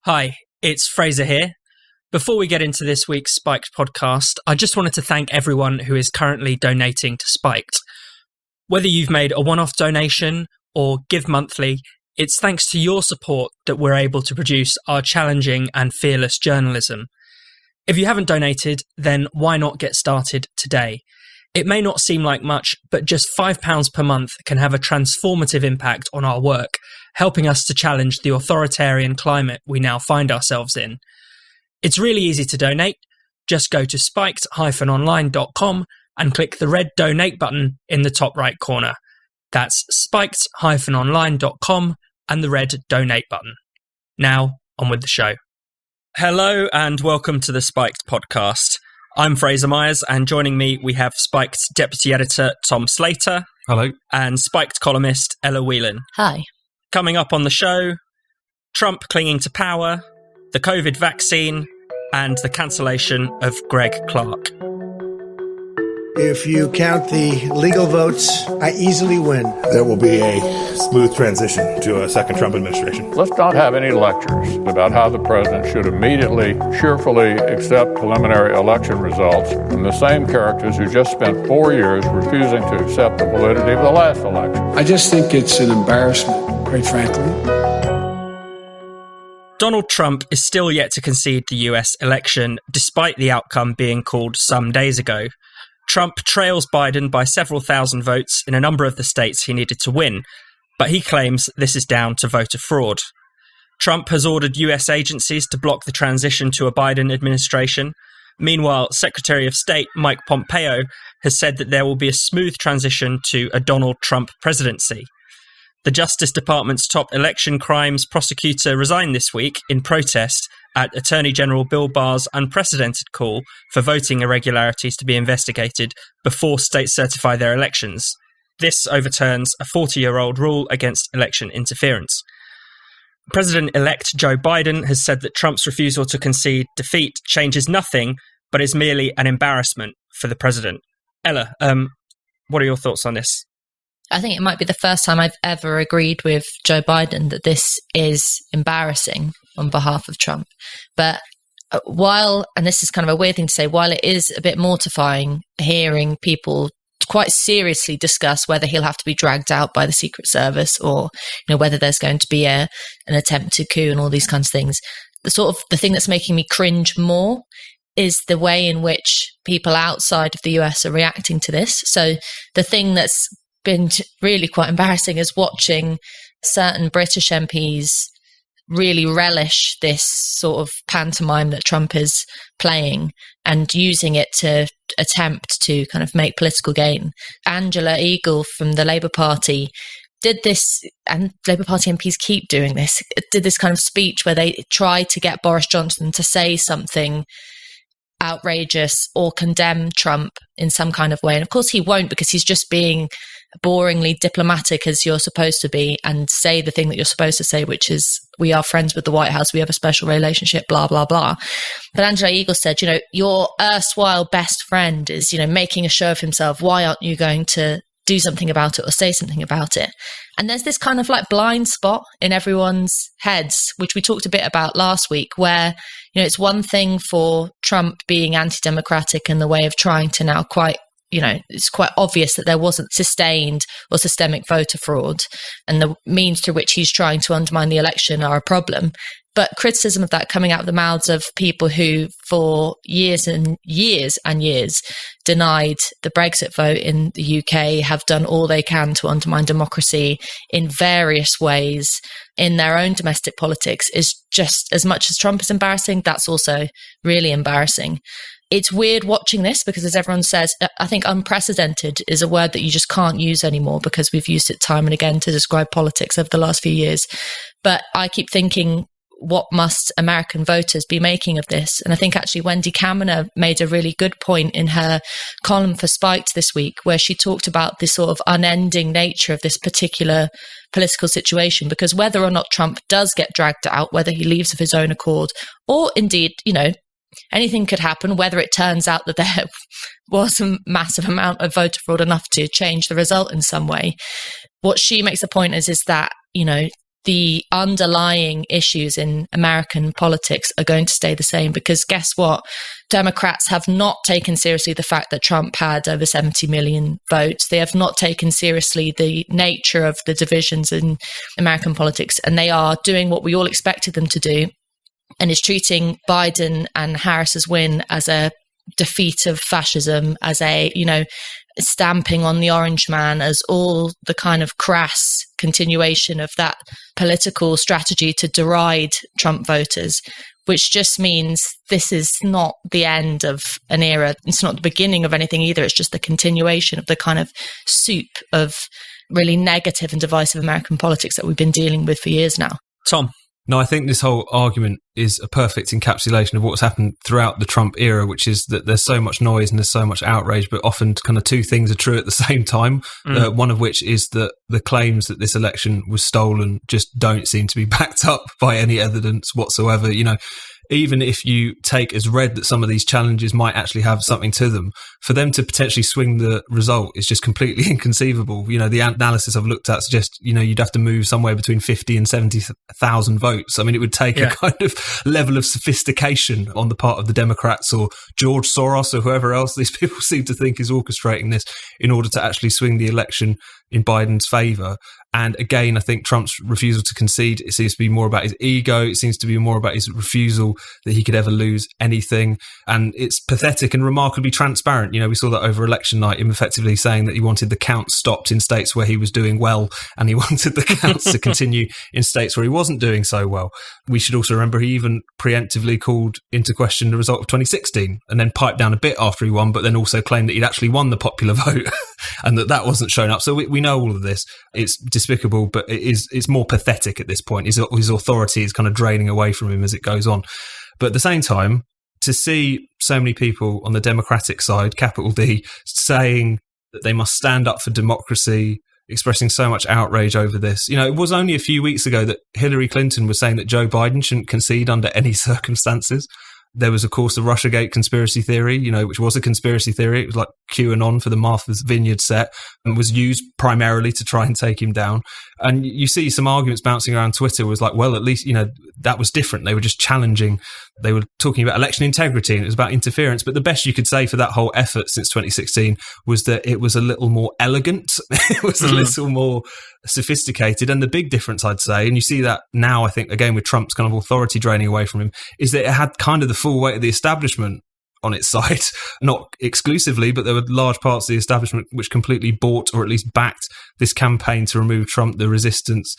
Hi, it's Fraser here. Before we get into this week's Spiked podcast, I just wanted to thank everyone who is currently donating to Spiked. Whether you've made a one-off donation or give monthly, it's thanks to your support that we're able to produce our challenging and fearless journalism. If you haven't donated, then why not get started today? It may not seem like much, but just £5 per month can have a transformative impact on our work, helping us to challenge the authoritarian climate we now find ourselves in. It's really easy to donate. Just go to spiked-online.com and click the red donate button in the top right corner. That's spiked-online.com and the red donate button. Now, on with the show. Hello and welcome to the Spiked podcast. I'm Fraser Myers, and joining me we have Spiked deputy editor Tom Slater. Hello. And Spiked columnist Ella Whelan. Hi. Coming up on the show, Trump clinging to power, the COVID vaccine, and the cancellation of Greg Clarke. If you count the legal votes, I easily win. There will be a smooth transition to a second Trump administration. Let's not have any lectures about how the president should immediately, cheerfully accept preliminary election results from the same characters who just spent 4 years refusing to accept the validity of the last election. I just think it's an embarrassment, quite frankly. Donald Trump is still yet to concede the US election, despite the outcome being called some days ago. Trump trails Biden by several thousand votes in a number of the states he needed to win, but he claims this is down to voter fraud. Trump has ordered US agencies to block the transition to a Biden administration. Meanwhile, Secretary of State Mike Pompeo has said that there will be a smooth transition to a Donald Trump presidency. The Justice Department's top election crimes prosecutor resigned this week in protest at Attorney General Bill Barr's unprecedented call for voting irregularities to be investigated before states certify their elections. This overturns a 40-year-old rule against election interference. President-elect Joe Biden has said that Trump's refusal to concede defeat changes nothing, but is merely an embarrassment for the president. Ella, what are your thoughts on this? I think it might be the first time I've ever agreed with Joe Biden that this is embarrassing on behalf of Trump. But while, and this is kind of a weird thing to say, while it is a bit mortifying hearing people quite seriously discuss whether he'll have to be dragged out by the Secret Service or, whether there's going to be an attempted coup and all these kinds of things, the thing that's making me cringe more is the way in which people outside of the US are reacting to this. So the thing that's been really quite embarrassing is watching certain British MPs really relish this sort of pantomime that Trump is playing and using it to attempt to kind of make political gain. Angela Eagle from the Labour Party did this, and Labour Party MPs keep doing this, did this kind of speech where they tried to get Boris Johnson to say something outrageous or condemn Trump in some kind of way. And of course he won't, because he's just being boringly diplomatic as you're supposed to be and say the thing that you're supposed to say, which is, we are friends with the White House, we have a special relationship, blah, blah, blah. But Angela Eagle said, your erstwhile best friend is, making a show of himself. Why aren't you going to do something about it or say something about it? And there's this kind of like blind spot in everyone's heads, which we talked a bit about last week, where, it's one thing for Trump being anti-democratic in the way of trying to now it's quite obvious that there wasn't sustained or systemic voter fraud, and the means through which he's trying to undermine the election are a problem. But criticism of that coming out of the mouths of people who for years and years and years denied the Brexit vote in the UK, have done all they can to undermine democracy in various ways in their own domestic politics, is just as much as Trump is embarrassing, that's also really embarrassing. It's weird watching this because, as everyone says, I think unprecedented is a word that you just can't use anymore because we've used it time and again to describe politics over the last few years. But I keep thinking, what must American voters be making of this? And I think actually Wendy Kaminer made a really good point in her column for Spiked this week, where she talked about this sort of unending nature of this particular political situation, because whether or not Trump does get dragged out, whether he leaves of his own accord, or indeed, anything could happen, whether it turns out that there was a massive amount of voter fraud enough to change the result in some way. What she makes the point is that, the underlying issues in American politics are going to stay the same, because guess what? Democrats have not taken seriously the fact that Trump had over 70 million votes. They have not taken seriously the nature of the divisions in American politics, and they are doing what we all expected them to do, and is treating Biden and Harris's win as a defeat of fascism, as a, stamping on the orange man, as all the kind of crass continuation of that political strategy to deride Trump voters, which just means this is not the end of an era. It's not the beginning of anything either. It's just the continuation of the kind of soup of really negative and divisive American politics that we've been dealing with for years now. Tom? No, I think this whole argument is a perfect encapsulation of what's happened throughout the Trump era, which is that there's so much noise and there's so much outrage, but often kind of two things are true at the same time. One of which is that the claims that this election was stolen just don't seem to be backed up by any evidence whatsoever. Even if you take as read that some of these challenges might actually have something to them, for them to potentially swing the result is just completely inconceivable. The analysis I've looked at suggests, you'd have to move somewhere between 50 and 70,000 votes. I mean, it would take a kind of level of sophistication on the part of the Democrats or George Soros or whoever else these people seem to think is orchestrating this in order to actually swing the election in Biden's favour. And again, I think Trump's refusal to concede, it seems to be more about his ego. It seems to be more about his refusal that he could ever lose anything. And it's pathetic and remarkably transparent. We saw that over election night, him effectively saying that he wanted the count stopped in states where he was doing well, and he wanted the counts to continue in states where he wasn't doing so well. We should also remember he even preemptively called into question the result of 2016 and then piped down a bit after he won, but then also claimed that he'd actually won the popular vote and that wasn't shown up. So we know all of this. It's despicable, but it's more pathetic at this point. His authority is kind of draining away from him as it goes on. But at the same time, to see so many people on the Democratic side, capital D, saying that they must stand up for democracy, expressing so much outrage over this. It was only a few weeks ago that Hillary Clinton was saying that Joe Biden shouldn't concede under any circumstances. There was, of course, the Russiagate conspiracy theory, which was a conspiracy theory. It was like QAnon for the Martha's Vineyard set and was used primarily to try and take him down. And you see some arguments bouncing around Twitter was like, well, at least, that was different. They were just challenging. They were talking about election integrity and it was about interference. But the best you could say for that whole effort since 2016 was that it was a little more elegant. It was a little more sophisticated. And the big difference, I'd say, and you see that now, I think, again, with Trump's kind of authority draining away from him, is that it had kind of the full weight of the establishment on its side. Not exclusively, but there were large parts of the establishment which completely bought or at least backed this campaign to remove Trump, the resistance.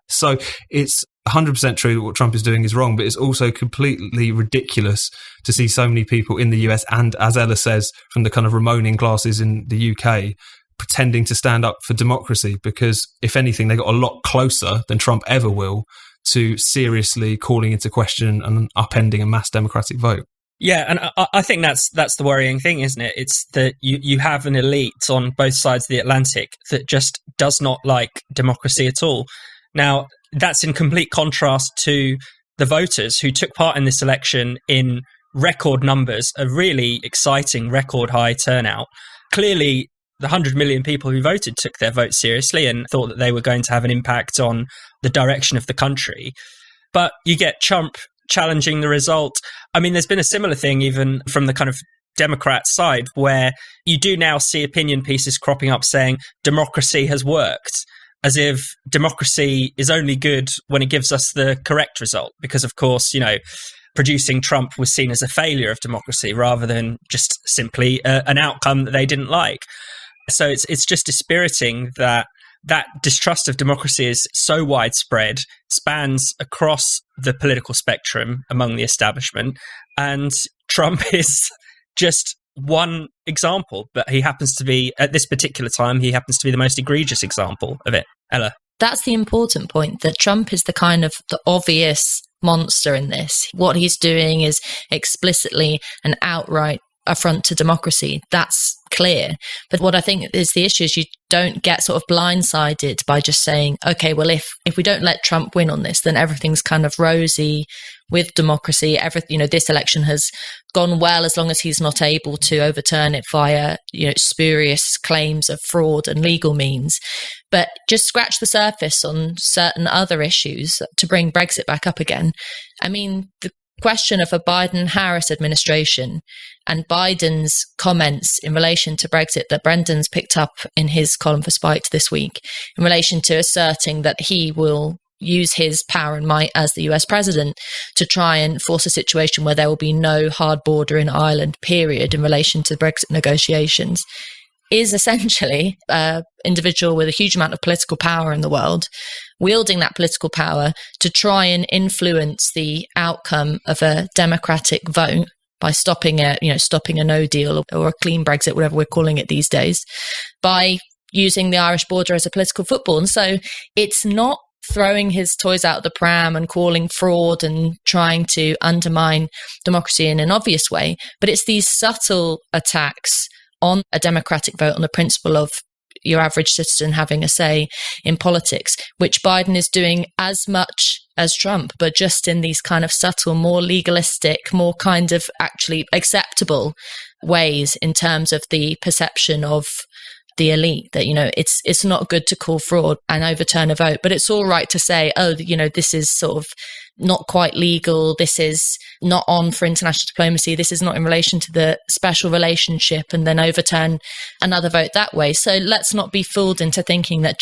So it's 100% true that what Trump is doing is wrong, but it's also completely ridiculous to see so many people in the US and, as Ella says, from the kind of Ramoning classes in the UK, pretending to stand up for democracy, because if anything, they got a lot closer than Trump ever will to seriously calling into question and upending a mass democratic vote. Yeah, and I think that's the worrying thing, isn't it? It's that you have an elite on both sides of the Atlantic that just does not like democracy at all. Now, that's in complete contrast to the voters who took part in this election in record numbers, a really exciting record high turnout. Clearly, the 100 million people who voted took their vote seriously and thought that they were going to have an impact on the direction of the country. But you get Trump challenging the result. I mean, there's been a similar thing even from the kind of Democrat side, where you do now see opinion pieces cropping up saying democracy has worked, as if democracy is only good when it gives us the correct result. Because, of course, producing Trump was seen as a failure of democracy rather than just simply an outcome that they didn't like. So it's just dispiriting that distrust of democracy is so widespread, spans across the political spectrum among the establishment, and Trump is just one example, but he happens to be, at this particular time, he happens to be the most egregious example of it. Ella? That's the important point, that Trump is the obvious monster in this. What he's doing is explicitly an outright affront to democracy. That's clear. But what I think is the issue is you don't get sort of blindsided by just saying, okay, well, if we don't let Trump win on this, then everything's kind of rosy. with democracy. This election has gone well as long as he's not able to overturn it via, spurious claims of fraud and legal means. But just scratch the surface on certain other issues to bring Brexit back up again. I mean, the question of a Biden-Harris administration and Biden's comments in relation to Brexit that Brendan's picked up in his column for Spiked this week, in relation to asserting that he will use his power and might as the US president to try and force a situation where there will be no hard border in Ireland, period, in relation to Brexit negotiations, is essentially an individual with a huge amount of political power in the world, wielding that political power to try and influence the outcome of a democratic vote by stopping a no deal or a clean Brexit, whatever we're calling it these days, by using the Irish border as a political football. And so it's not throwing his toys out of the pram and calling fraud and trying to undermine democracy in an obvious way, but it's these subtle attacks on a democratic vote, on the principle of your average citizen having a say in politics, which Biden is doing as much as Trump, but just in these kind of subtle, more legalistic, more kind of actually acceptable ways in terms of the perception of the elite, that, it's not good to call fraud and overturn a vote, but it's all right to say, this is sort of not quite legal, this is not on for international diplomacy, this is not in relation to the special relationship, and then overturn another vote that way. So let's not be fooled into thinking that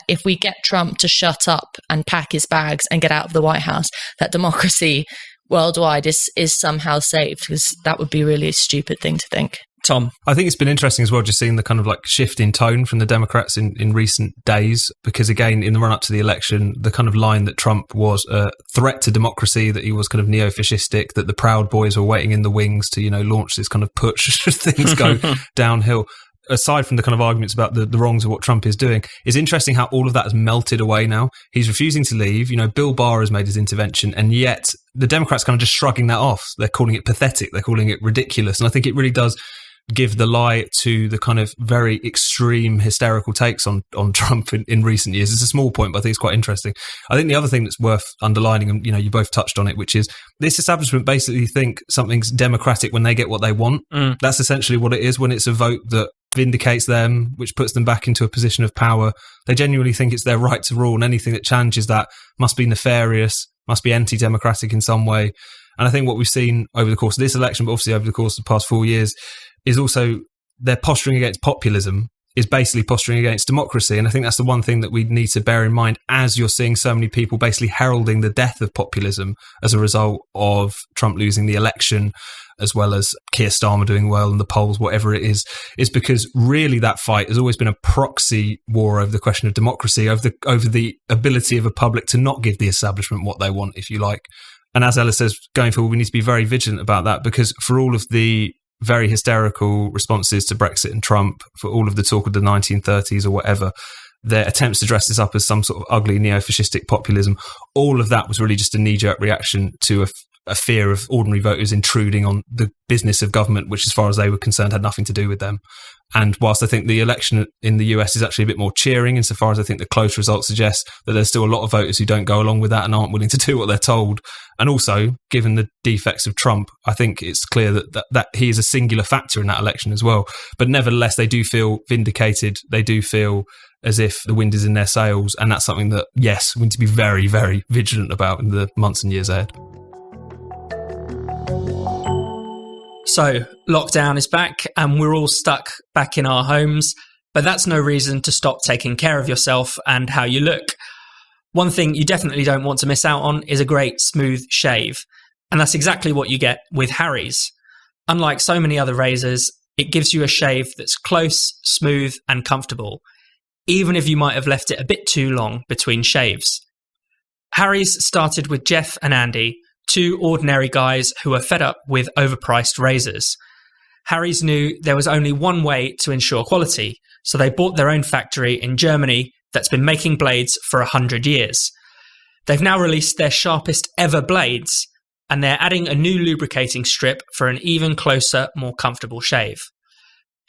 if we get Trump to shut up and pack his bags and get out of the White House, that democracy worldwide is somehow saved, because that would be really a stupid thing to think. Tom? I think it's been interesting as well, just seeing the kind of like shift in tone from the Democrats in recent days, because again, in the run up to the election, the kind of line that Trump was a threat to democracy, that he was kind of neo-fascistic, that the Proud Boys were waiting in the wings to, launch this kind of putsch should things go downhill. Aside from the kind of arguments about the wrongs of what Trump is doing, it's interesting how all of that has melted away now. He's refusing to leave. Bill Barr has made his intervention, and yet the Democrats kind of just shrugging that off. They're calling it pathetic. They're calling it ridiculous. And I think it really does give the lie to the kind of very extreme hysterical takes on Trump in recent years. It's a small point, but I think it's quite interesting. I think the other thing that's worth underlining, and you both touched on it, which is this establishment basically think something's democratic when they get what they want. That's essentially what it is. When it's a vote that vindicates them, which puts them back into a position of power, they genuinely think it's their right to rule, and anything that challenges that must be nefarious, must be anti-democratic in some way. And I think what we've seen over the course of this election, but obviously over the course of the past 4 years, is also their posturing against populism is basically posturing against democracy. And I think that's the one thing that we need to bear in mind, as you're seeing so many people basically heralding the death of populism as a result of Trump losing the election, as well as Keir Starmer doing well in the polls, whatever it is because really that fight has always been a proxy war over the question of democracy, over the ability of a public to not give the establishment what they want, if you like. And as Ella says, going forward, we need to be very vigilant about that, because for all of the very hysterical responses to Brexit and Trump, for all of the talk of the 1930s or whatever, their attempts to dress this up as some sort of ugly neo-fascistic populism, all of that was really just a knee-jerk reaction to a fear of ordinary voters intruding on the business of government, which as far as they were concerned had nothing to do with them. And whilst I think the election in the US is actually a bit more cheering, insofar as I think the close results suggest that there's still a lot of voters who don't go along with that and aren't willing to do what they're told. And also, given the defects of Trump, I think it's clear that he is a singular factor in that election as well. But nevertheless, they do feel vindicated. They do feel as if the wind is in their sails. And that's something that, yes, we need to be very, very vigilant about in the months and years ahead. So, lockdown is back and we're all stuck back in our homes, but that's no reason to stop taking care of yourself and how you look. One thing you definitely don't want to miss out on is a great smooth shave. And that's exactly what you get with Harry's. Unlike so many other razors, it gives you a shave that's close, smooth and comfortable, even if you might have left it a bit too long between shaves. Harry's started with Jeff and Andy, two ordinary guys who were fed up with overpriced razors. Harry's knew there was only one way to ensure quality, so they bought their own factory in Germany that's been making blades for 100 years. They've now released their sharpest ever blades, and they're adding a new lubricating strip for an even closer, more comfortable shave.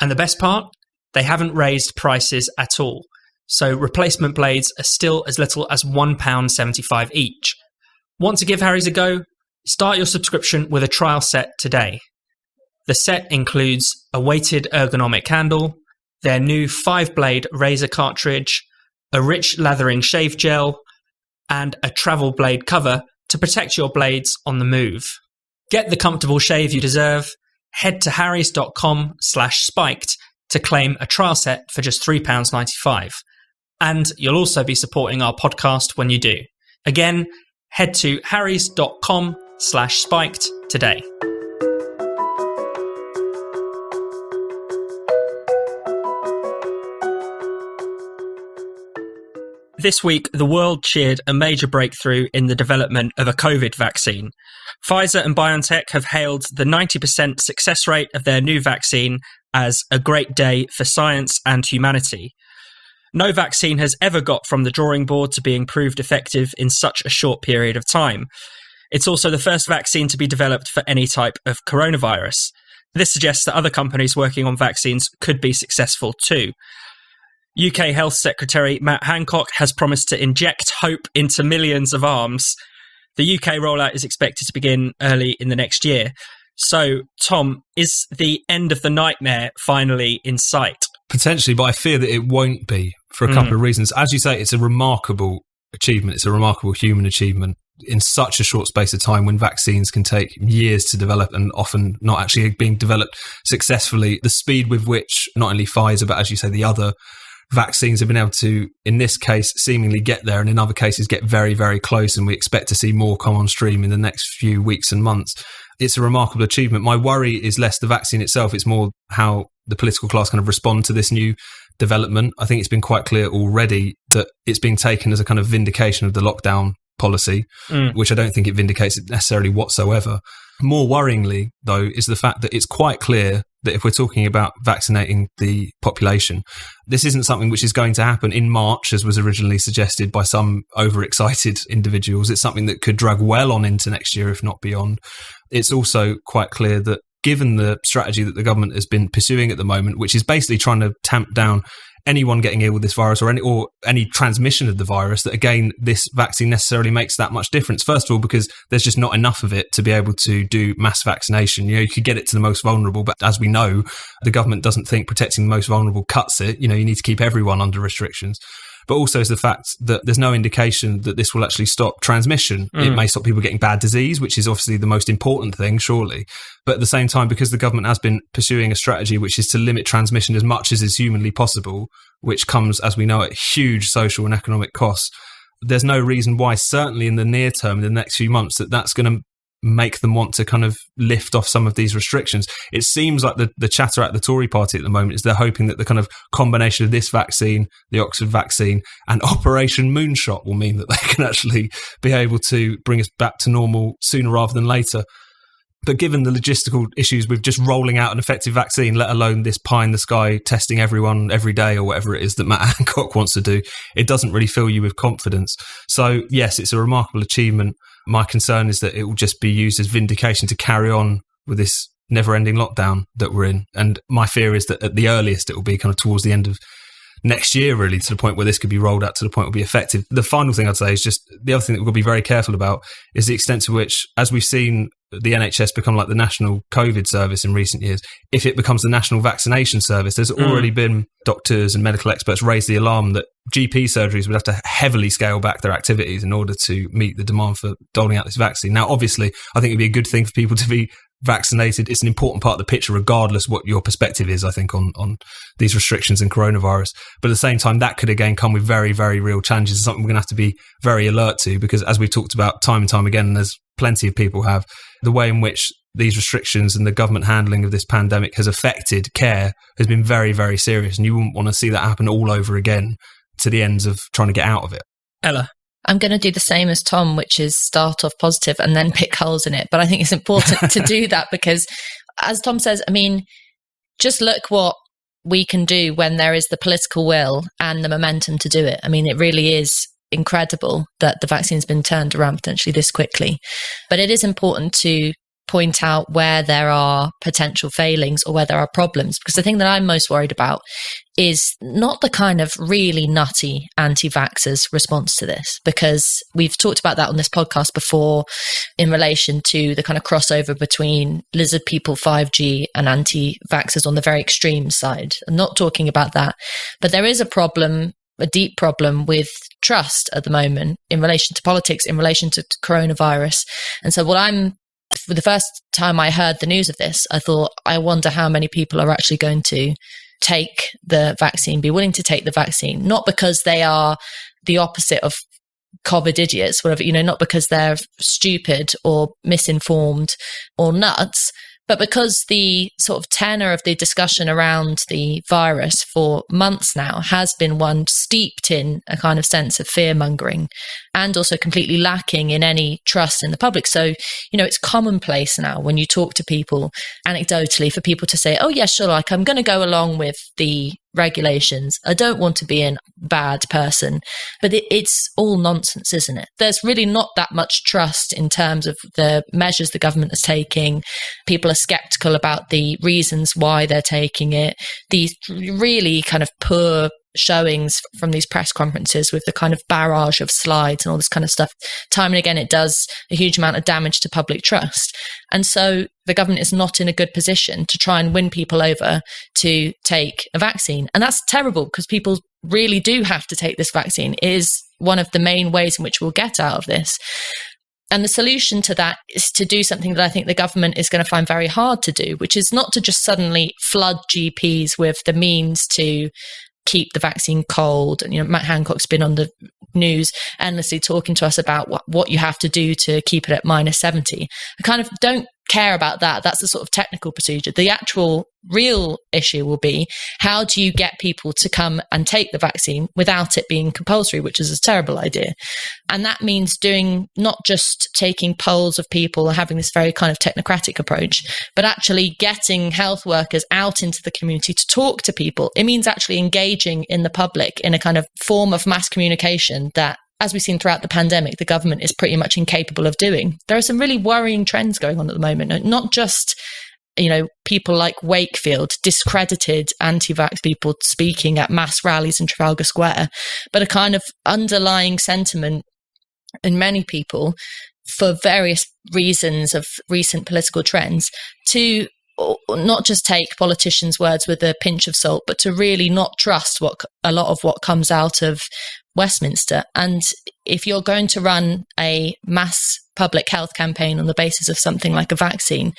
And the best part? They haven't raised prices at all, so replacement blades are still as little as £1.75 each. Want to give Harry's a go? Start your subscription with a trial set today. The set includes a weighted ergonomic candle, their new 5-blade razor cartridge, a rich lathering shave gel, and a travel blade cover to protect your blades on the move. Get the comfortable shave you deserve. Head to harrys.com/spiked to claim a trial set for just £3.95. And you'll also be supporting our podcast when you do. Again, head to harrys.com/spiked today. This week, the world cheered a major breakthrough in the development of a COVID vaccine. Pfizer and BioNTech have hailed the 90% success rate of their new vaccine as a great day for science and humanity. No vaccine has ever got from the drawing board to being proved effective in such a short period of time. It's also the first vaccine to be developed for any type of coronavirus. This suggests that other companies working on vaccines could be successful too. UK Health Secretary Matt Hancock has promised to inject hope into millions of arms. The UK rollout is expected to begin early in the next year. So, Tom, is the end of the nightmare finally in sight? Potentially, but I fear that it won't be for a couple of reasons. As you say, it's a remarkable achievement. It's a remarkable human achievement in such a short space of time when vaccines can take years to develop and often not actually being developed successfully. The speed with which not only Pfizer, but as you say, the other vaccines have been able to, in this case, seemingly get there, and in other cases get very, very close, and we expect to see more come on stream in the next few weeks and months. It's a remarkable achievement. My worry is less the vaccine itself, it's more how the political class kind of respond to this new development. I think it's been quite clear already that it's being taken as a kind of vindication of the lockdown policy, which I don't think it vindicates it necessarily whatsoever. More worryingly, though, is the fact that it's quite clear that if we're talking about vaccinating the population, this isn't something which is going to happen in March, as was originally suggested by some overexcited individuals. It's something that could drag well on into next year, if not beyond. It's also quite clear that given the strategy that the government has been pursuing at the moment, which is basically trying to tamp down anyone getting ill with this virus or any transmission of the virus, that again, this vaccine necessarily makes that much difference. First of all, because there's just not enough of it to be able to do mass vaccination. You could get it to the most vulnerable, but as we know, the government doesn't think protecting the most vulnerable cuts it. You need to keep everyone under restrictions. But also is the fact that there's no indication that this will actually stop transmission. It may stop people getting bad disease, which is obviously the most important thing, surely. But at the same time, because the government has been pursuing a strategy which is to limit transmission as much as is humanly possible, which comes, as we know, at huge social and economic costs, there's no reason why, certainly in the near term, in the next few months, that's going to make them want to kind of lift off some of these restrictions. It seems like the chatter at the Tory party at the moment is they're hoping that the kind of combination of this vaccine, the Oxford vaccine, and Operation Moonshot will mean that they can actually be able to bring us back to normal sooner rather than later. But given the logistical issues with just rolling out an effective vaccine, let alone this pie in the sky testing everyone every day or whatever it is that Matt Hancock wants to do, it doesn't really fill you with confidence. So yes, it's a remarkable achievement. My concern is that it will just be used as vindication to carry on with this never-ending lockdown that we're in. And my fear is that at the earliest, it will be kind of towards the end of next year, really, to the point where this could be rolled out to the point it will be effective. The final thing I'd say is just the other thing that we've got to be very careful about is the extent to which, as we've seen the NHS become like the national COVID service in recent years, if it becomes the national vaccination service, there's already been doctors and medical experts raise the alarm that GP surgeries would have to heavily scale back their activities in order to meet the demand for doling out this vaccine. Now, obviously, I think it'd be a good thing for people to be vaccinated. It's an important part of the picture, regardless what your perspective is, I think, on these restrictions and coronavirus. But at the same time, that could again come with very, very real challenges. It's something we're going to have to be very alert to, because as we've talked about time and time again, and there's plenty of people have, the way in which these restrictions and the government handling of this pandemic has affected care has been very, very serious. And you wouldn't want to see that happen all over again to the ends of trying to get out of it. Ella? I'm going to do the same as Tom, which is start off positive and then pick holes in it. But I think it's important to do that because, as Tom says, I mean, just look what we can do when there is the political will and the momentum to do it. I mean, it really is incredible that the vaccine's been turned around potentially this quickly. But it is important to point out where there are potential failings or where there are problems. Because the thing that I'm most worried about is not the kind of really nutty anti-vaxxers response to this, because we've talked about that on this podcast before in relation to the kind of crossover between lizard people 5G and anti-vaxxers on the very extreme side. I'm not talking about that, but there is a problem, a deep problem with trust at the moment in relation to politics, in relation to coronavirus. And so for the first time I heard the news of this, I thought, I wonder how many people are actually going to take the vaccine, be willing to take the vaccine, not because they are the opposite of COVID idiots, whatever, not because they're stupid or misinformed or nuts, but because the sort of tenor of the discussion around the virus for months now has been one steeped in a kind of sense of fear-mongering and also completely lacking in any trust in the public. So, it's commonplace now when you talk to people anecdotally for people to say, oh, yeah, sure, like I'm going to go along with the regulations. I don't want to be a bad person, but it's all nonsense, isn't it? There's really not that much trust in terms of the measures the government is taking. People are skeptical about the reasons why they're taking it. These really kind of poor showings from these press conferences with the kind of barrage of slides and all this kind of stuff, time and again, it does a huge amount of damage to public trust. And so the government is not in a good position to try and win people over to take a vaccine. And that's terrible because people really do have to take this vaccine. It is one of the main ways in which we'll get out of this. And the solution to that is to do something that I think the government is going to find very hard to do, which is not to just suddenly flood GPs with the means to keep the vaccine cold. And, Matt Hancock's been on the news endlessly talking to us about what you have to do to keep it at -70. I kind of don't care about that. That's the sort of technical procedure. The actual real issue will be, how do you get people to come and take the vaccine without it being compulsory, which is a terrible idea. And that means doing not just taking polls of people and having this very kind of technocratic approach, but actually getting health workers out into the community to talk to people. It means actually engaging in the public in a kind of form of mass communication that, as we've seen throughout the pandemic, the government is pretty much incapable of doing. There are some really worrying trends going on at the moment, not just, people like Wakefield, discredited anti-vax people speaking at mass rallies in Trafalgar Square, but a kind of underlying sentiment in many people, for various reasons of recent political trends, to not just take politicians' words with a pinch of salt, but to really not trust a lot of what comes out of Westminster. And if you're going to run a mass public health campaign on the basis of something like a vaccine,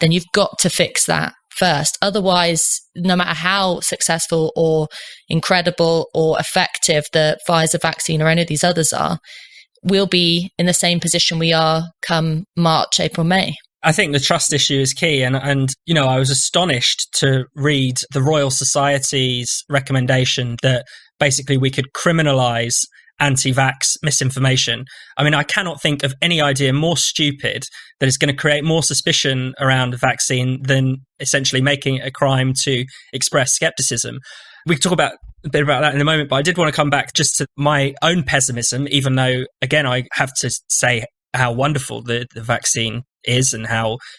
then you've got to fix that first. Otherwise, no matter how successful or incredible or effective the Pfizer vaccine or any of these others are, we'll be in the same position we are come March, April, May. I think the trust issue is key. And I was astonished to read the Royal Society's recommendation that basically we could criminalise anti-vax misinformation. I mean, I cannot think of any idea more stupid that is going to create more suspicion around a vaccine than essentially making it a crime to express skepticism. We can talk a bit about that in a moment, but I did want to come back just to my own pessimism, even though, again, I have to say how wonderful the vaccine is and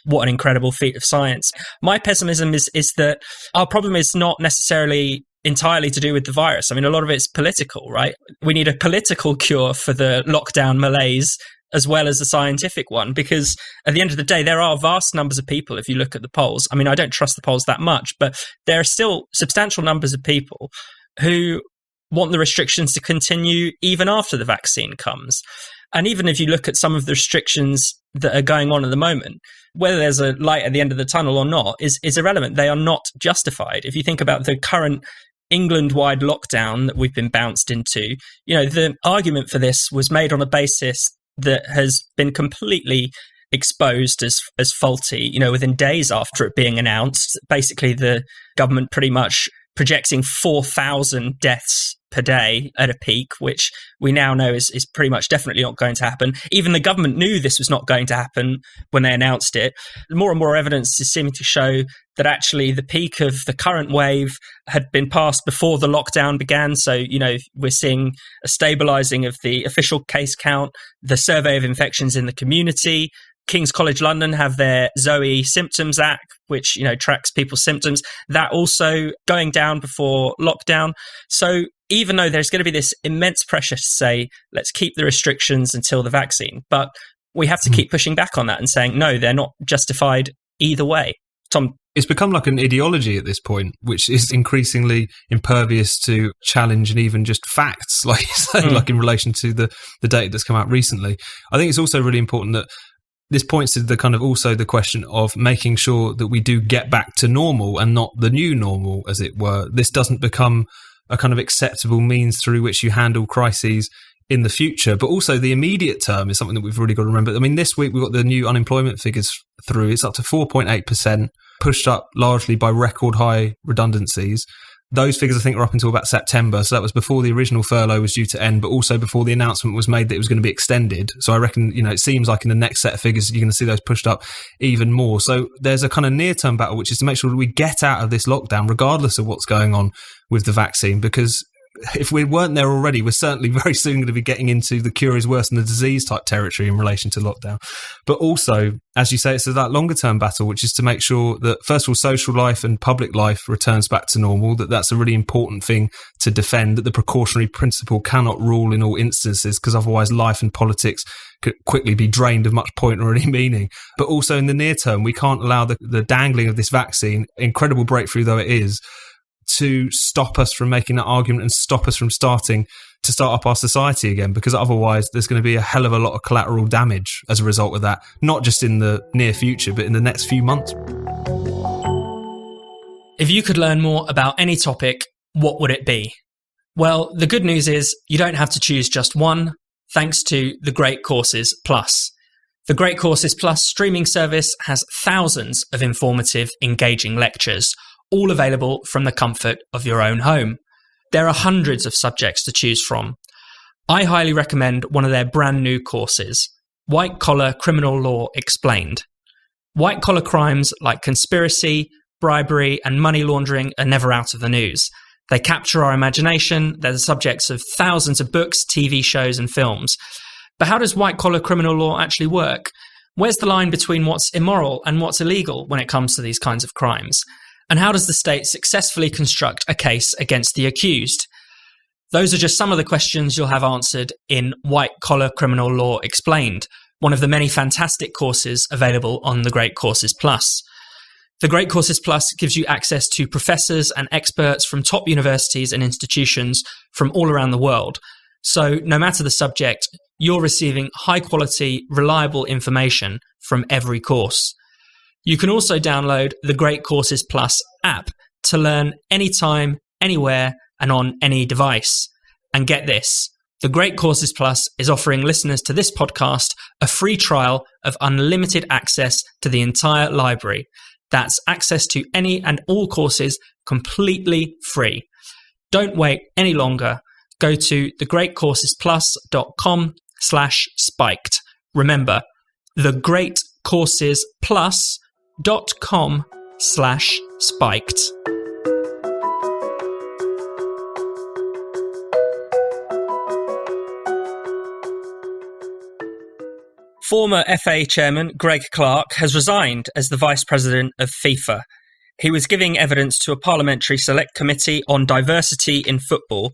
what an incredible feat of science. My pessimism is that our problem is not necessarily entirely to do with the virus. I mean, a lot of it's political, right? We need a political cure for the lockdown malaise as well as a scientific one, because at the end of the day, there are vast numbers of people, if you look at the polls. I mean, I don't trust the polls that much, but there are still substantial numbers of people who want the restrictions to continue even after the vaccine comes. And even if you look at some of the restrictions that are going on at the moment, whether there's a light at the end of the tunnel or not is irrelevant. They are not justified. If you think about the current England-wide lockdown that we've been bounced into, the argument for this was made on a basis that has been completely exposed as faulty, within days after it being announced. Basically, the government pretty much projecting 4,000 deaths per day at a peak, which we now know is pretty much definitely not going to happen. Even the government knew this was not going to happen when they announced it. More and more evidence is seeming to show that actually the peak of the current wave had been passed before the lockdown began. So, we're seeing a stabilizing of the official case count, the survey of infections in the community King's College London have their Zoe Symptoms app, which, tracks people's symptoms. That also going down before lockdown. So even though there's going to be this immense pressure to say, let's keep the restrictions until the vaccine, but we have to keep pushing back on that and saying, no, they're not justified either way. Tom? It's become like an ideology at this point, which is increasingly impervious to challenge and even just facts, like you say, like in relation to the data that's come out recently. I think it's also really important that this points to the kind of also the question of making sure that we do get back to normal and not the new normal, as it were. This doesn't become a kind of acceptable means through which you handle crises in the future, but also the immediate term is something that we've really got to remember. I mean, this week we've got the new unemployment figures through. It's up to 4.8%, pushed up largely by record high redundancies. Those figures, I think, are up until about September. So that was before the original furlough was due to end, but also before the announcement was made that it was going to be extended. So I reckon, it seems like in the next set of figures, you're going to see those pushed up even more. So there's a kind of near-term battle, which is to make sure that we get out of this lockdown, regardless of what's going on with the vaccine, because if we weren't there already, we're certainly very soon going to be getting into the cure is worse than the disease type territory in relation to lockdown. But also, as you say, it's that longer term battle, which is to make sure that, first of all, social life and public life returns back to normal, that's a really important thing to defend, that the precautionary principle cannot rule in all instances, because otherwise life and politics could quickly be drained of much point or any meaning. But also in the near term, we can't allow the dangling of this vaccine, incredible breakthrough though it is, to stop us from making that argument and stop us from starting to start up our society again, because otherwise there's going to be a hell of a lot of collateral damage as a result of that, not just in the near future, but in the next few months. If you could learn more about any topic, what would it be? Well, the good news is you don't have to choose just one, thanks to the Great Courses Plus. The Great Courses Plus streaming service has thousands of informative, engaging lectures, all available from the comfort of your own home. There are hundreds of subjects to choose from. I highly recommend one of their brand new courses, White Collar Criminal Law Explained. White collar crimes like conspiracy, bribery, and money laundering are never out of the news. They capture our imagination, they're the subjects of thousands of books, TV shows, and films. But how does white collar criminal law actually work? Where's the line between what's immoral and what's illegal when it comes to these kinds of crimes? And how does the state successfully construct a case against the accused? Those are just some of the questions you'll have answered in White Collar Criminal Law Explained, one of the many fantastic courses available on the Great Courses Plus. The Great Courses Plus gives you access to professors and experts from top universities and institutions from all around the world. So no matter the subject, you're receiving high quality, reliable information from every course. You can also download the Great Courses Plus app to learn anytime, anywhere, and on any device. And get this, the Great Courses Plus is offering listeners to this podcast a free trial of unlimited access to the entire library. That's access to any and all courses completely free. Don't wait any longer. Go to thegreatcoursesplus.com/spiked. Remember, thegreatcoursesplus.com/spiked. Former FA chairman Greg Clarke has resigned as the vice president of FIFA. He was giving evidence to a parliamentary select committee on diversity in football.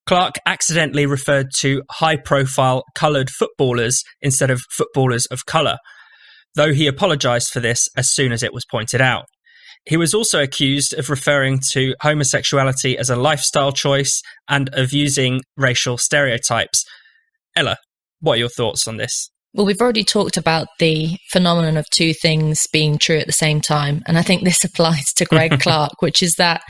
Clarke accidentally referred to high-profile coloured footballers instead of footballers of colour, though he apologised for this as soon as it was pointed out. He was also accused of referring to homosexuality as a lifestyle choice and of using racial stereotypes. Ella, what are your thoughts on this? Well, we've already talked about the phenomenon of two things being true at the same time. And I think this applies to Greg Clarke, which is that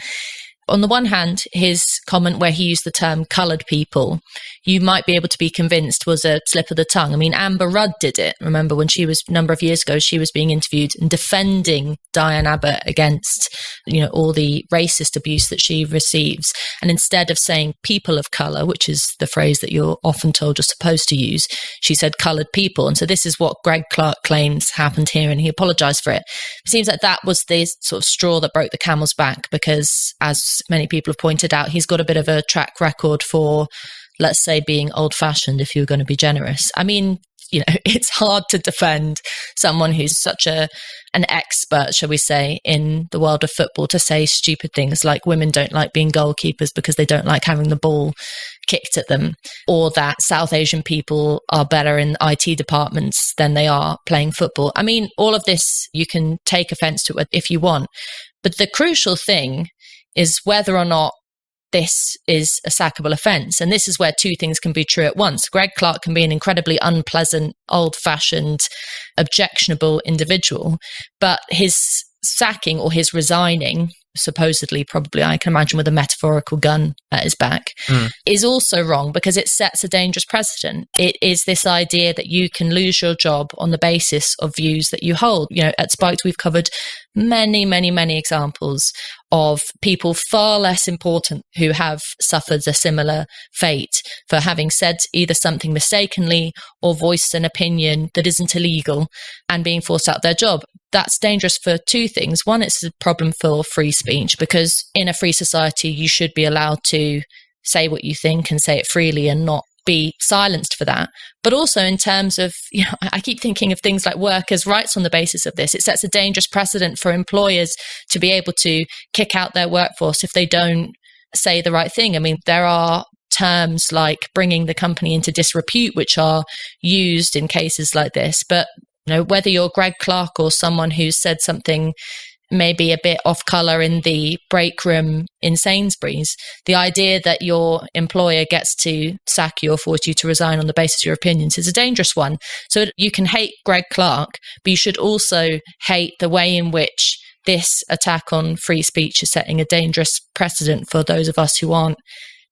on the one hand, his comment where he used the term coloured people, you might be able to be convinced was a slip of the tongue. I mean, Amber Rudd did it. Remember when she was, a number of years ago, she was being interviewed and defending Diane Abbott against, all the racist abuse that she receives. And instead of saying people of colour, which is the phrase that you're often told you're supposed to use, she said coloured people. And so this is what Greg Clarke claims happened here, and he apologised for it. It seems like that was the sort of straw that broke the camel's back, because as many people have pointed out, he's got a bit of a track record for, let's say, being old-fashioned, if you're going to be generous. I mean, it's hard to defend someone who's such an expert, shall we say, in the world of football to say stupid things like women don't like being goalkeepers because they don't like having the ball kicked at them, or that South Asian people are better in IT departments than they are playing football. I mean, all of this, you can take offense to it if you want. But the crucial thing is whether or not this is a sackable offence. And this is where two things can be true at once. Greg Clarke can be an incredibly unpleasant, old-fashioned, objectionable individual, but his sacking or his resigning, supposedly, probably, I can imagine with a metaphorical gun at his back, is also wrong because it sets a dangerous precedent. It is this idea that you can lose your job on the basis of views that you hold. At Spiked, we've covered many, many, many examples of people far less important who have suffered a similar fate for having said either something mistakenly or voiced an opinion that isn't illegal and being forced out of their job. That's dangerous for two things. One, it's a problem for free speech, because in a free society, you should be allowed to say what you think and say it freely and not be silenced for that. But also in terms of, I keep thinking of things like workers' rights on the basis of this. It sets a dangerous precedent for employers to be able to kick out their workforce if they don't say the right thing. I mean, there are terms like bringing the company into disrepute, which are used in cases like this. But whether you're Greg Clarke or someone who's said something maybe a bit off colour in the break room in Sainsbury's, the idea that your employer gets to sack you or force you to resign on the basis of your opinions is a dangerous one. So you can hate Greg Clarke, but you should also hate the way in which this attack on free speech is setting a dangerous precedent for those of us who aren't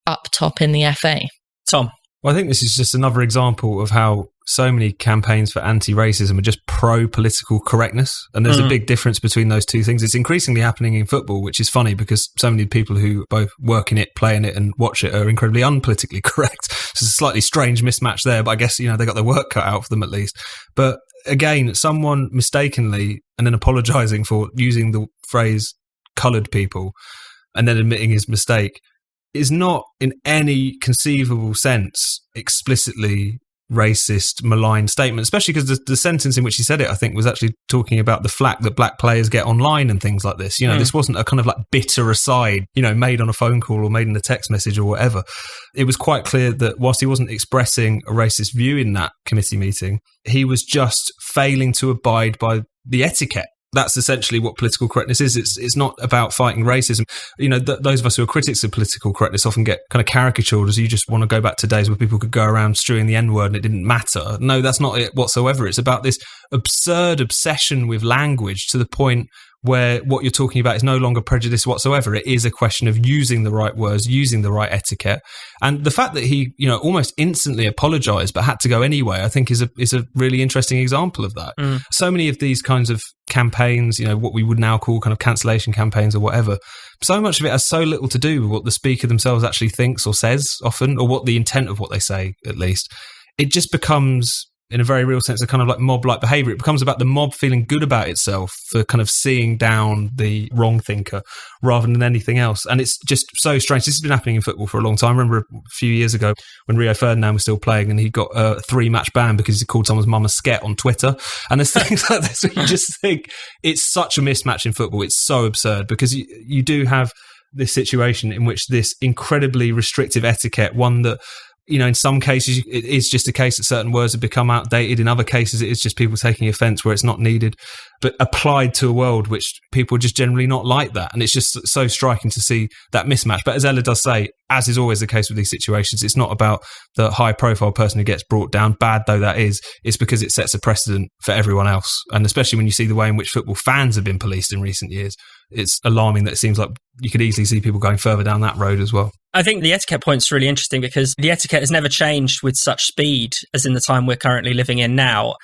up top in the FA. Tom? Well, I think this is just another example of how so many campaigns for anti-racism are just pro-political correctness. And there's a big difference between those two things. It's increasingly happening in football, which is funny because so many people who both work in it, play in it and watch it are incredibly unpolitically correct. So it's a slightly strange mismatch there, but I guess, they got their work cut out for them at least. But again, someone mistakenly and then apologising for using the phrase coloured people and then admitting his mistake is not in any conceivable sense explicitly racist, malign statement, especially because the sentence in which he said it, I think, was actually talking about the flack that black players get online and things like this. This wasn't a kind of like bitter aside, made on a phone call or made in a text message or whatever. It was quite clear that whilst he wasn't expressing a racist view in that committee meeting, he was just failing to abide by the etiquette. That's essentially what political correctness is. It's not about fighting racism. Those of us who are critics of political correctness often get kind of caricatured as you just want to go back to days where people could go around strewing the N-word and it didn't matter. No, that's not it whatsoever. It's about this absurd obsession with language to the point where what you're talking about is no longer prejudice whatsoever. It is a question of using the right words, using the right etiquette. And the fact that he, almost instantly apologised but had to go anyway, I think is a really interesting example of that. So many of these kinds of campaigns, what we would now call kind of cancellation campaigns or whatever, so much of it has so little to do with what the speaker themselves actually thinks or says often, or what the intent of what they say, at least. It just becomes, in a very real sense, a kind of like mob-like behaviour. It becomes about the mob feeling good about itself for kind of seeing down the wrong thinker rather than anything else. And it's just so strange. This has been happening in football for a long time. I remember a few years ago when Rio Ferdinand was still playing and he got a 3-match ban because he called someone's mum a sket on Twitter. And there's things like this where you just think it's such a mismatch in football. It's so absurd because you do have this situation in which this incredibly restrictive etiquette, one that, in some cases, it is just a case that certain words have become outdated. In other cases, it is just people taking offence where it's not needed. But applied to a world which people are just generally not like that. And it's just so striking to see that mismatch. But as Ella does say, as is always the case with these situations, it's not about the high-profile person who gets brought down, bad though that is. It's because it sets a precedent for everyone else. And especially when you see the way in which football fans have been policed in recent years, it's alarming that it seems like you could easily see people going further down that road as well. I think the etiquette point's really interesting because the etiquette has never changed with such speed as in the time we're currently living in now.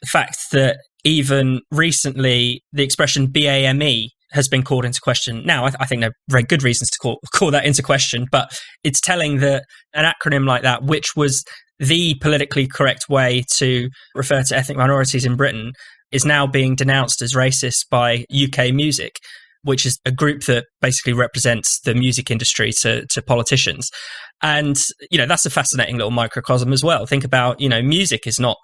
The fact that even recently the expression BAME has been called into question. Now, I think there are very good reasons to call that into question, but it's telling that an acronym like that, which was the politically correct way to refer to ethnic minorities in Britain, is now being denounced as racist by UK Music, which is a group that basically represents the music industry to politicians. And, that's a fascinating little microcosm as well. Think about, music is not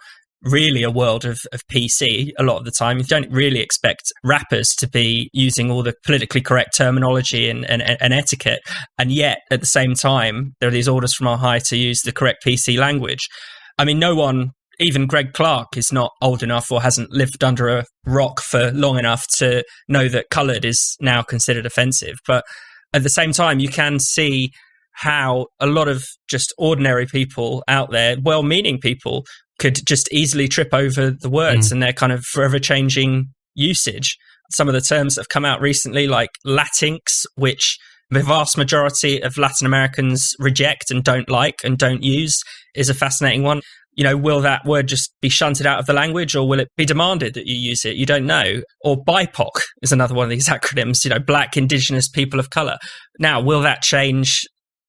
really a world of PC a lot of the time. You don't really expect rappers to be using all the politically correct terminology and etiquette. And yet, at the same time, there are these orders from on high to use the correct PC language. I mean, no one, even Greg Clarke, is not old enough or hasn't lived under a rock for long enough to know that coloured is now considered offensive. But at the same time, you can see how a lot of just ordinary people out there, well-meaning people, could just easily trip over the words and their kind of forever changing usage. Some of the terms that have come out recently, like Latinx, which the vast majority of Latin Americans reject and don't like and don't use, is a fascinating one. You know, will that word just be shunted out of the language, or will it be demanded that you use it? You don't know. Or BIPOC is another one of these acronyms, you know, Black, Indigenous, People of Colour. Now, will that change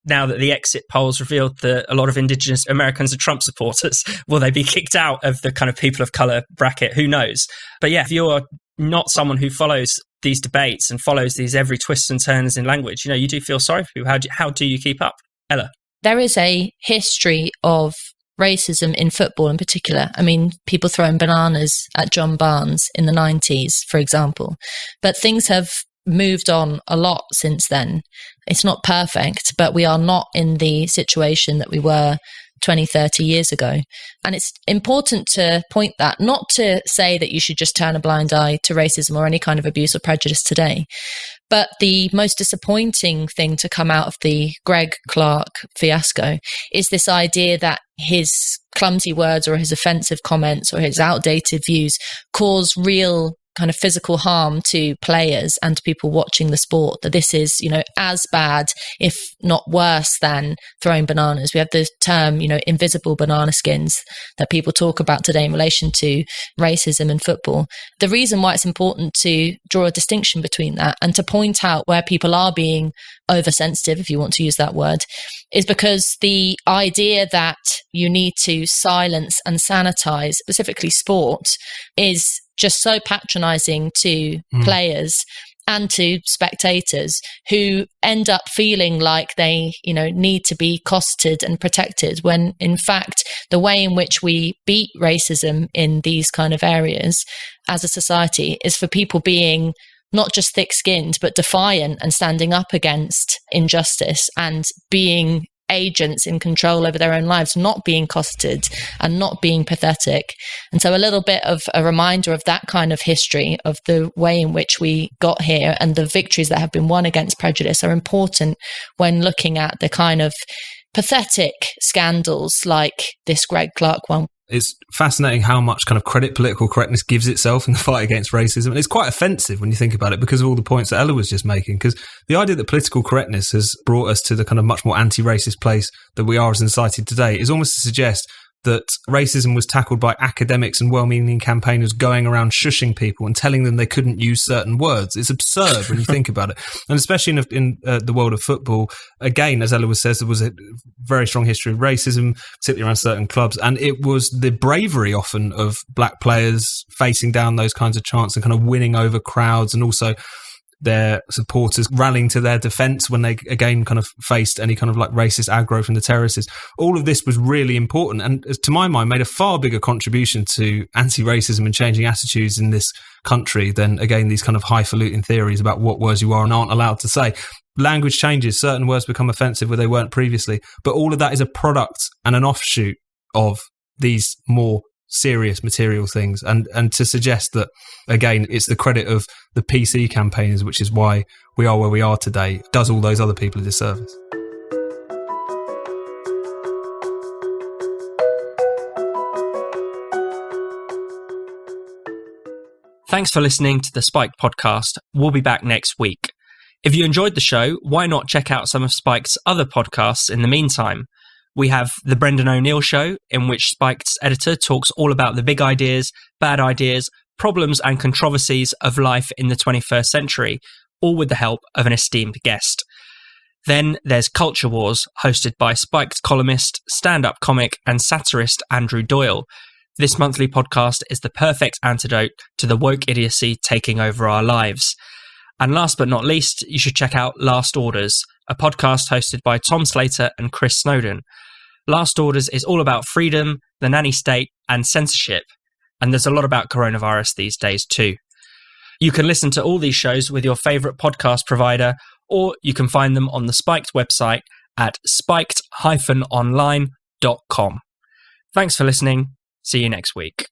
now that the exit polls revealed that a lot of Indigenous Americans are Trump supporters? Will they be kicked out of the kind of people of colour bracket? Who knows? But yeah, if you're not someone who follows these debates and follows these every twists and turns in language, you know, you do feel sorry for people. How do you keep up? Ella? There is a history of racism in football in particular. I mean, people throwing bananas at John Barnes in the 90s, for example. But things have moved on a lot since then. It's not perfect, but we are not in the situation that we were 20, 30 years ago. And it's important to point that, not to say that you should just turn a blind eye to racism or any kind of abuse or prejudice today. But the most disappointing thing to come out of the Greg Clarke fiasco is this idea that his clumsy words or his offensive comments or his outdated views cause real kind of physical harm to players and to people watching the sport, that this is, you know, as bad, if not worse than throwing bananas. We have the term, you know, invisible banana skins that people talk about today in relation to racism in football. The reason why it's important to draw a distinction between that and to point out where people are being oversensitive, if you want to use that word, is because the idea that you need to silence and sanitize specifically sport is just so patronizing to players and to spectators who end up feeling like they, you know, need to be cosseted and protected, when in fact the way in which we beat racism in these kind of areas as a society is for people being not just thick-skinned but defiant and standing up against injustice and being agents in control over their own lives, not being cosseted and not being pathetic. And so a little bit of a reminder of that kind of history, of the way in which we got here and the victories that have been won against prejudice, are important when looking at the kind of pathetic scandals like this Greg Clarke one. It's fascinating how much kind of credit political correctness gives itself in the fight against racism. And it's quite offensive when you think about it, because of all the points that Ella was just making. Because the idea that political correctness has brought us to the kind of much more anti-racist place that we are as a society today is almost to suggest that racism was tackled by academics and well-meaning campaigners going around shushing people and telling them they couldn't use certain words. It's absurd when you think about it. And especially in the world of football, again, as Ella says, there was a very strong history of racism, particularly around certain clubs. And it was the bravery often of black players facing down those kinds of chants and kind of winning over crowds, and also their supporters rallying to their defence when they again kind of faced any kind of like racist aggro from the terrorists. All of this was really important, and to my mind made a far bigger contribution to anti-racism and changing attitudes in this country than, again, these kind of highfalutin theories about what words you are and aren't allowed to say. Language changes, certain words become offensive where they weren't previously, but all of that is a product and an offshoot of these more serious material things, and to suggest that, again, it's the credit of the PC campaigners, which is why we are where we are today, does all those other people a disservice. Thanks for listening to the Spike podcast. We'll be back next week. If you enjoyed the show, why not check out some of Spike's other podcasts in the meantime? We have The Brendan O'Neill Show, in which Spike's editor talks all about the big ideas, bad ideas, problems and controversies of life in the 21st century, all with the help of an esteemed guest. Then there's Culture Wars, hosted by Spike's columnist, stand-up comic and satirist Andrew Doyle. This monthly podcast is the perfect antidote to the woke idiocy taking over our lives. And last but not least, you should check out Last Orders, a podcast hosted by Tom Slater and Chris Snowden. Last Orders is all about freedom, the nanny state, and censorship. And there's a lot about coronavirus these days too. You can listen to all these shows with your favourite podcast provider, or you can find them on the Spiked website at spiked-online.com. Thanks for listening. See you next week.